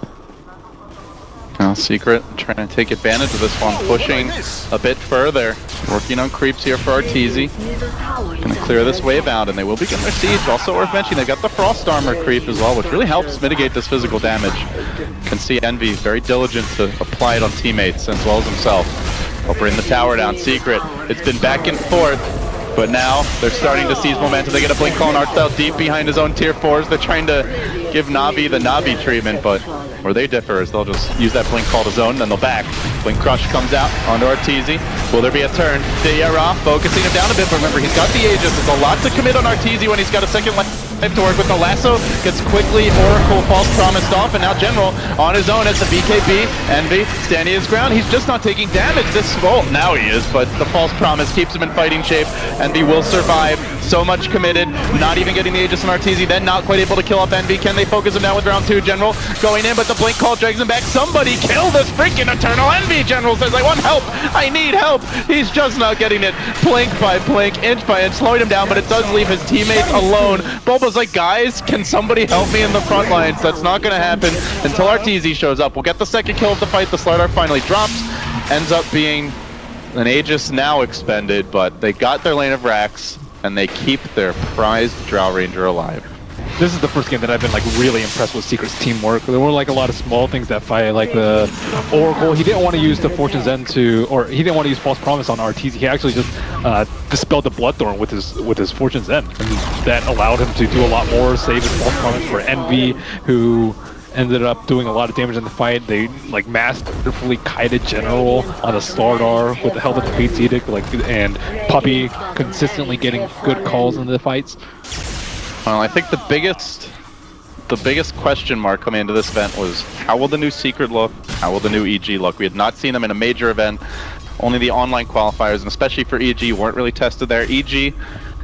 Now Secret trying to take advantage of this one, pushing a bit further. Working on creeps here for Arteezy. Gonna clear this wave out, and they will begin their siege. Also worth mentioning, they've got the Frost Armor creep as well, which really helps mitigate this physical damage. You can see Envy very diligent to apply it on teammates as well as himself. They'll bring the tower down. Secret, it's been back and forth. But now they're starting to seize momentum. They get a blink call on art style deep behind his own tier 4s. They're trying to give Navi the Navi treatment, but where they differ is they'll just use that blink call to zone, then they'll back. Blink Crush comes out onto Arteezy. Will there be a turn? Dayara focusing him down a bit, but remember he's got the Aegis. There's a lot to commit on Arteezy when he's got a second life to work with. The lasso gets quickly Oracle False Promised off, and now General on his own as the BKB. Envy standing his ground. He's just not taking damage. Now he is, but the False Promise keeps him in fighting shape. Envy will survive. So much committed. Not even getting the Aegis on Arteezy, then not quite able to kill off Envy. Can they focus him down with round 2? General going in, but the blink call drags him back. Somebody kill this freaking Eternal Envy! General says, I want help! I need help! He's just not getting it. Blink by blink, inch by inch, slowing him down, but it does leave his teammates alone. Bulba's like, guys, can somebody help me in the front lines? That's not gonna happen until Arteezy shows up. We'll get the second kill of the fight. The Slardar finally drops. Ends up being an Aegis now expended, but they got their lane of racks, and they keep their prized Drow Ranger alive. This is the first game that I've been like really impressed with Secret's teamwork. There were like a lot of small things that fight, like the Oracle. He didn't want to use the Fortune's End he didn't want to use False Promise on Arteezy. He actually just dispelled the Bloodthorn with his Fortune's End, and that allowed him to do a lot more, save his False Promise for Envy, who ended up doing a lot of damage in the fight. They like masterfully kited General on the Stardar with the help of the Fate's Edict, and Puppey consistently getting good calls in the fights. Well, I think the biggest question mark coming into this event was how will the new Secret look? How will the new EG look? We had not seen them in a major event. Only the online qualifiers, and especially for EG, weren't really tested there. EG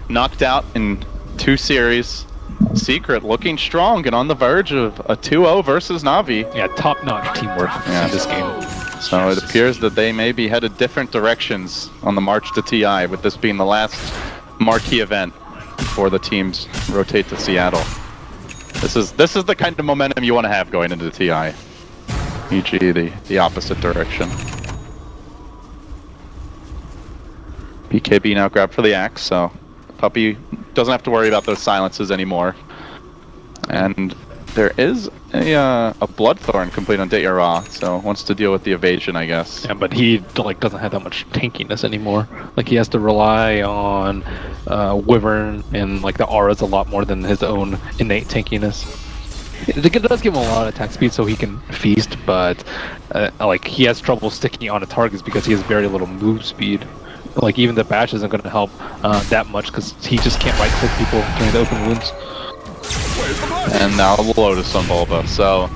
knocked out in 2 series. Secret looking strong and on the verge of a 2-0 versus Navi. Yeah, top-notch teamwork in this game. So it appears that they may be headed different directions on the march to TI, with this being the last marquee event before the teams rotate to Seattle. This is the kind of momentum you want to have going into the TI. EG the opposite direction. BKB now grabbed for the axe, so Puppey doesn't have to worry about those silences anymore. And there is a Bloodthorn complete on Dayara, so wants to deal with the evasion, I guess. Yeah, but he like doesn't have that much tankiness anymore. Like he has to rely on Wyvern and like the auras a lot more than his own innate tankiness. It does give him a lot of attack speed so he can feast, but like he has trouble sticking on the targets because he has very little move speed. Like even the bash isn't going to help that much because he just can't right click people during the open wounds. And now the Lotus on Bulba. So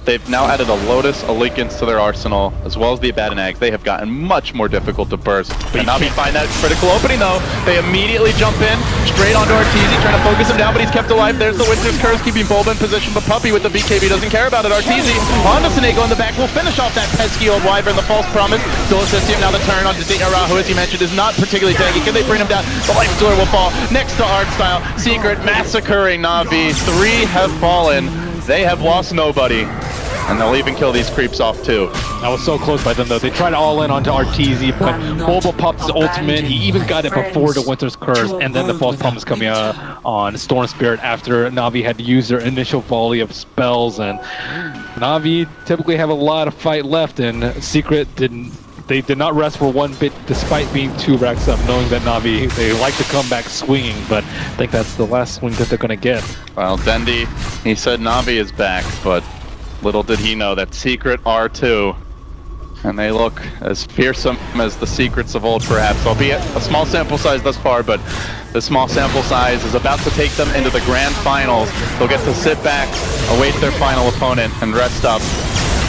they've now added a Lotus, a Linken's to their arsenal, as well as the Abaddon Eggs. They have gotten much more difficult to burst. And Navi find that critical opening though. They immediately jump in, straight onto Arteezy, trying to focus him down, but he's kept alive. There's the Winter's Curse, keeping Bulba in position, but Puppey with the BKB doesn't care about it. Arteezy onto Sinego in the back will finish off that pesky old Wyvern, the false promise. Still assists him, now the turn onto Dayara, who as you mentioned is not particularly tanky. Can they bring him down? The Life Stealer will fall next to Artstyle. Secret massacring Navi. 3 have fallen. They have lost nobody. And they'll even kill these creeps off too. That was so close by them though. They tried all in onto Arteezy, but Bulba popped his ultimate. He even got it before the Winter's Curse, and then the False Promise coming out on Storm Spirit after Navi had used their initial volley of spells. And Navi typically have a lot of fight left, and Secret didn't. They did not rest for one bit, despite being 2 racks up, knowing that Navi, they like to come back swinging, but I think that's the last swing that they're going to get. Well, Dendi, he said Navi is back, but little did he know that Secret are too. And they look as fearsome as the Secrets of old, perhaps, albeit a small sample size thus far, but the small sample size is about to take them into the grand finals. They'll get to sit back, await their final opponent, and rest up.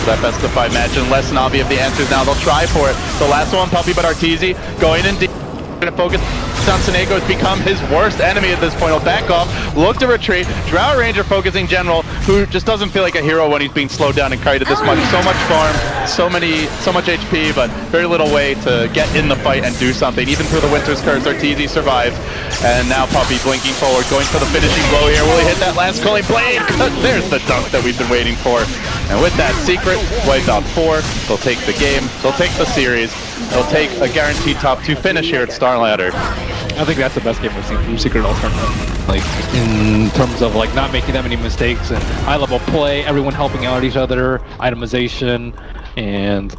That best of 5 match, unless Navi have the answers now, they'll try for it. The last one, Puppey, but Arteezy going in deep. Gonna focus on Sinego has become his worst enemy at this point. He'll back off, look to retreat. Drow Ranger focusing General, who just doesn't feel like a hero when he's being slowed down and kited this much. So much farm, so much HP, but very little way to get in the fight and do something. Even through the Winter's Curse, Arteezy survived. And now Puppey blinking forward, going for the finishing blow here. Will he hit that last Culling Blade? There's the dunk that we've been waiting for. And with that, Secret wipe out 4. They'll take the game. They'll take the series. They'll take a guaranteed top 2 finish here at Star Ladder. I think that's the best game we've seen from Secret all tournament. Like in terms of like not making that many mistakes and high level play, everyone helping out each other, itemization, and